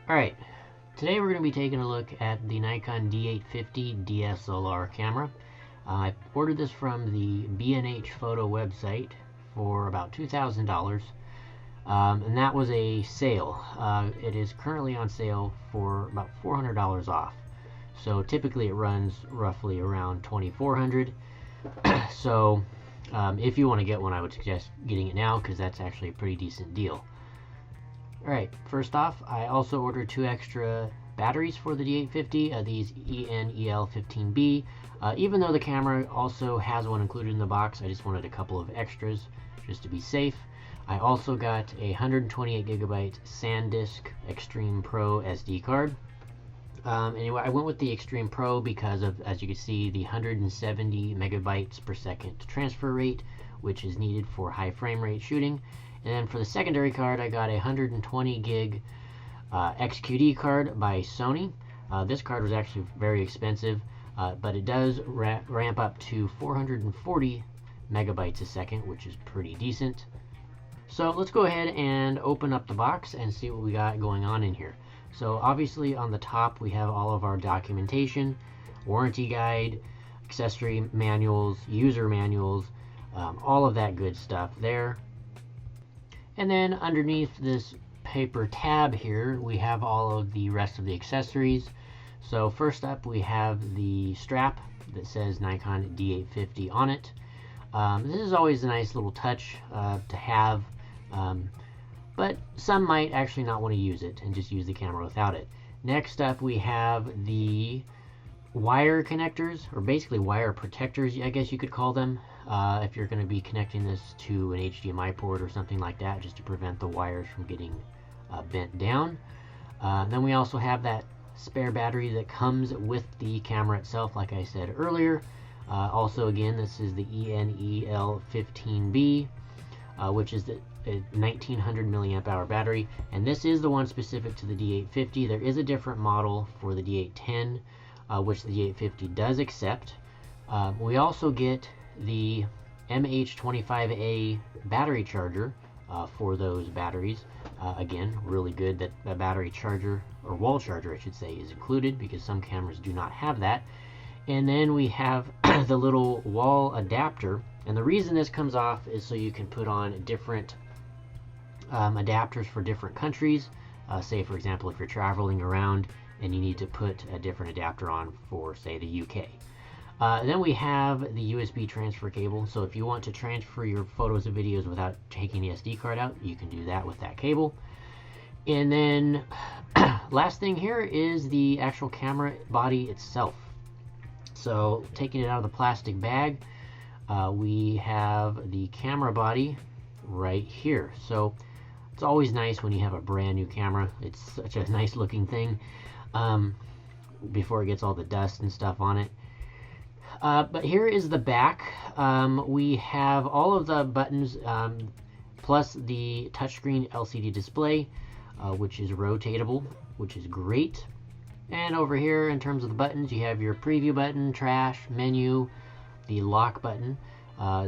Alright, today we're going to be taking a look at the Nikon D850 DSLR camera. I ordered this from the B&H photo website for about $2,000, and that was a sale. It is currently on sale for about $400 off. So typically it runs roughly around $2,400. So if you want to get one, I would suggest getting it now because that's actually a pretty decent deal. Alright, first off, I also ordered 2 extra batteries for the D850, these ENEL15B. Even though the camera also has one included in the box, I just wanted a couple of extras just to be safe. I also got a 128GB SanDisk Extreme Pro SD card. Anyway, I went with the Extreme Pro because of, as you can see, the 170 megabytes per second transfer rate, which is needed for high frame rate shooting. And then for the secondary card, I got a 120 gig XQD card by Sony. This card was actually very expensive, but it does ramp up to 440 megabytes a second, which is pretty decent. So let's go ahead and open up the box and see what we got going on in here. So obviously on the top we have all of our documentation, warranty guide, accessory manuals, user manuals, all of that good stuff there. And then underneath this paper tab here, we have all of the rest of the accessories. So first up, we have the strap that says Nikon D850 on it. This is always a nice little touch to have, but some might actually not want to use it and just use the camera without it. Next up, we have the wire connectors, or basically wire protectors, I guess you could call them. If you're going to be connecting this to an HDMI port or something like that, just to prevent the wires from getting bent down. Then we also have that spare battery that comes with the camera itself, like I said earlier. Also, again, this is the ENEL15B, which is the 1900 milliamp hour battery, and this is the one specific to the D850. There is a different model for the D810, which the D850 does accept. We also get the MH25A battery charger for those batteries. Again, really good that a battery charger, or wall charger I should say, is included, because some cameras do not have that. And then we have the little wall adapter, and the reason this comes off is so you can put on different adapters for different countries. Say for example, if you're traveling around and you need to put a different adapter on for, say, the UK. Then we have the USB transfer cable, so if you want to transfer your photos and videos without taking the SD card out, you can do that with that cable. And then last thing here is the actual camera body itself. So taking it out of the plastic bag, we have the camera body right here. So it's always nice when you have a brand new camera. It's such a nice looking thing before it gets all the dust and stuff on it. But here is the back. We have all of the buttons plus the touchscreen LCD display, which is rotatable, which is great. And over here, in terms of the buttons, you have your preview button, trash, menu, the lock button,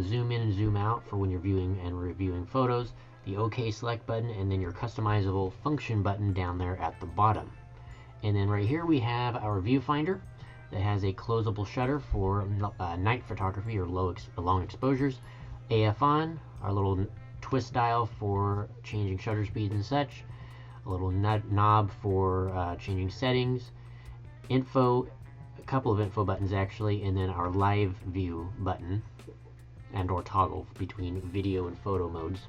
zoom in and zoom out for when you're viewing and reviewing photos, the OK select button, and then your customizable function button down there at the bottom. And then right here we have our viewfinder that has a closable shutter for night photography or long exposures, AF on, our little twist dial for changing shutter speeds and such, a little knob for changing settings, info, a couple of info buttons actually, and then our live view button and or toggle between video and photo modes.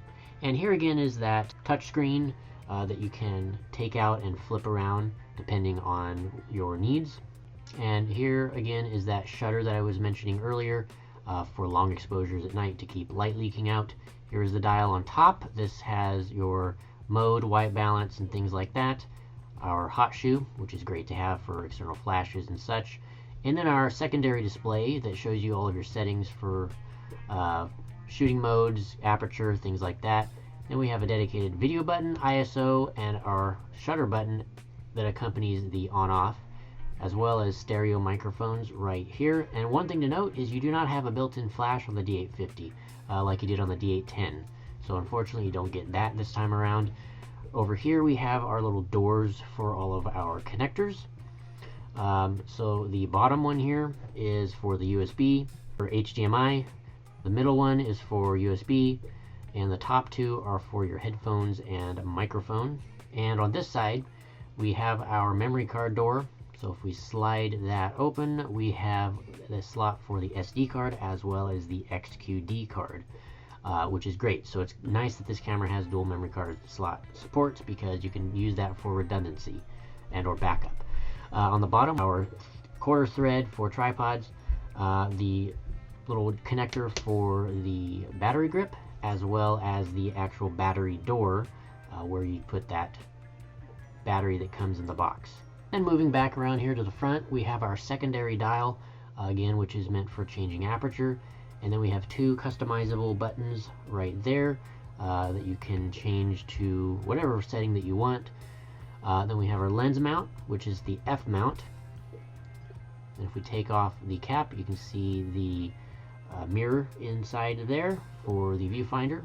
And here again is that touchscreen that you can take out and flip around depending on your needs. And here again is that shutter that I was mentioning earlier for long exposures at night to keep light leaking out. Here's the dial on top. This has your mode, white balance, and things like that. Our hot shoe, which is great to have for external flashes and such. And then our secondary display that shows you all of your settings for shooting modes, aperture, things like that. Then we have a dedicated video button, ISO, and our shutter button that accompanies the on-off, as well as stereo microphones right here. And one thing to note is you do not have a built-in flash on the D850 like you did on the D810. So unfortunately you don't get that this time around. Over here we have our little doors for all of our connectors. So the bottom one here is for the USB or HDMI. The middle one is for USB, and the top two are for your headphones and microphone. And on this side, we have our memory card door. So if we slide that open, we have the slot for the SD card as well as the XQD card, which is great. So it's nice that this camera has dual memory card slot support, because you can use that for redundancy and or backup. On the bottom, our quarter thread for tripods, the little connector for the battery grip, as well as the actual battery door, where you put that battery that comes in the box. And moving back around here to the front, we have our secondary dial, again, which is meant for changing aperture. And then we have two customizable buttons right there that you can change to whatever setting that you want. Then we have our lens mount, which is the F mount. And if we take off the cap, you can see the mirror inside there for the viewfinder.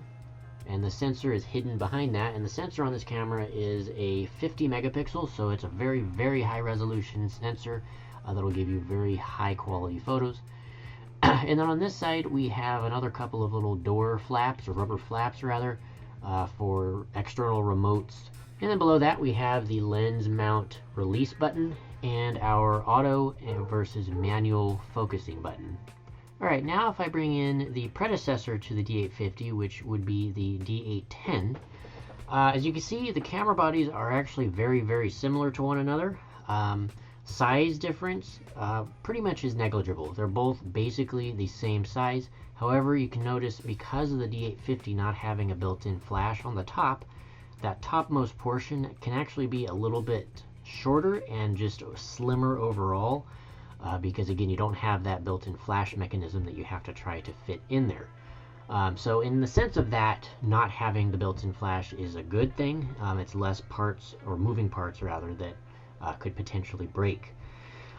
And the sensor is hidden behind that. And the sensor on this camera is a 50 megapixels, so it's a very, very high resolution sensor that'll give you very high quality photos. And then on this side, we have another couple of little door flaps, or rubber flaps rather, for external remotes. And then below that, we have the lens mount release button and our auto versus manual focusing button. Alright, now if I bring in the predecessor to the D850, which would be the D810, as you can see, the camera bodies are actually very, very similar to one another. Size difference pretty much is negligible. They're both basically the same size. However, you can notice, because of the D850 not having a built-in flash on the top, that topmost portion can actually be a little bit shorter and just slimmer overall. Because again, you don't have that built-in flash mechanism that you have to try to fit in there. So in the sense of that, not having the built-in flash is a good thing. It's less parts, or moving parts rather, that could potentially break.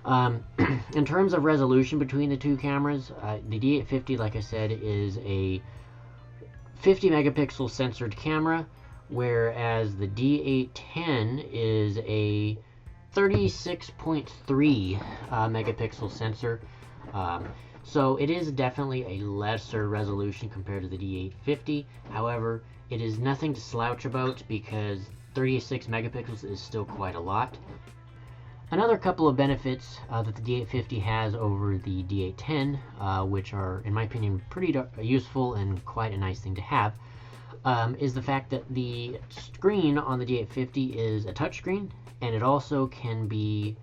In terms of resolution between the two cameras, the D850, like I said, is a 50 megapixel censored camera, whereas the D810 is a 36.3 megapixel sensor. So it is definitely a lesser resolution compared to the D850. However, it is nothing to slouch about, because 36 megapixels is still quite a lot. Another couple of benefits that the D850 has over the D810, which are, in my opinion, pretty useful and quite a nice thing to have, is the fact that the screen on the D850 is a touchscreen, and it also can be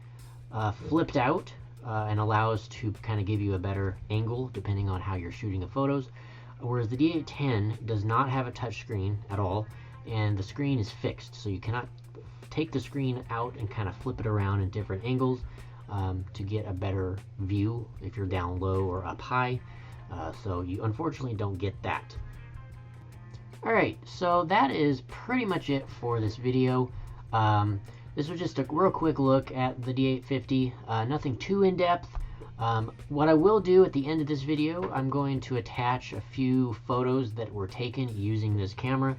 flipped out and allows to kind of give you a better angle depending on how you're shooting the photos, whereas the D810 does not have a touchscreen at all, and the screen is fixed, so you cannot take the screen out and kind of flip it around in different angles to get a better view if you're down low or up high. So you unfortunately don't get that. Alright, so that is pretty much it for this video. This was just a real quick look at the D850, nothing too in-depth. What I will do at the end of this video, I'm going to attach a few photos that were taken using this camera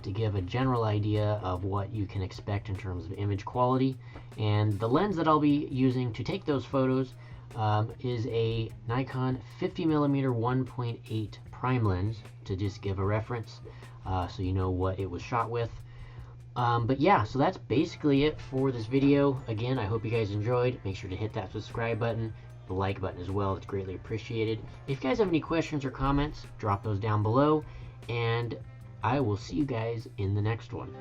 to give a general idea of what you can expect in terms of image quality. And the lens that I'll be using to take those photos is a Nikon 50mm 1.8 prime lens, to just give a reference so you know what it was shot with. But yeah, so that's basically it for this video. Again, I hope you guys enjoyed. Make sure to hit that subscribe button, the like button as well. It's greatly appreciated. If you guys have any questions or comments, drop those down below, and I will see you guys in the next one.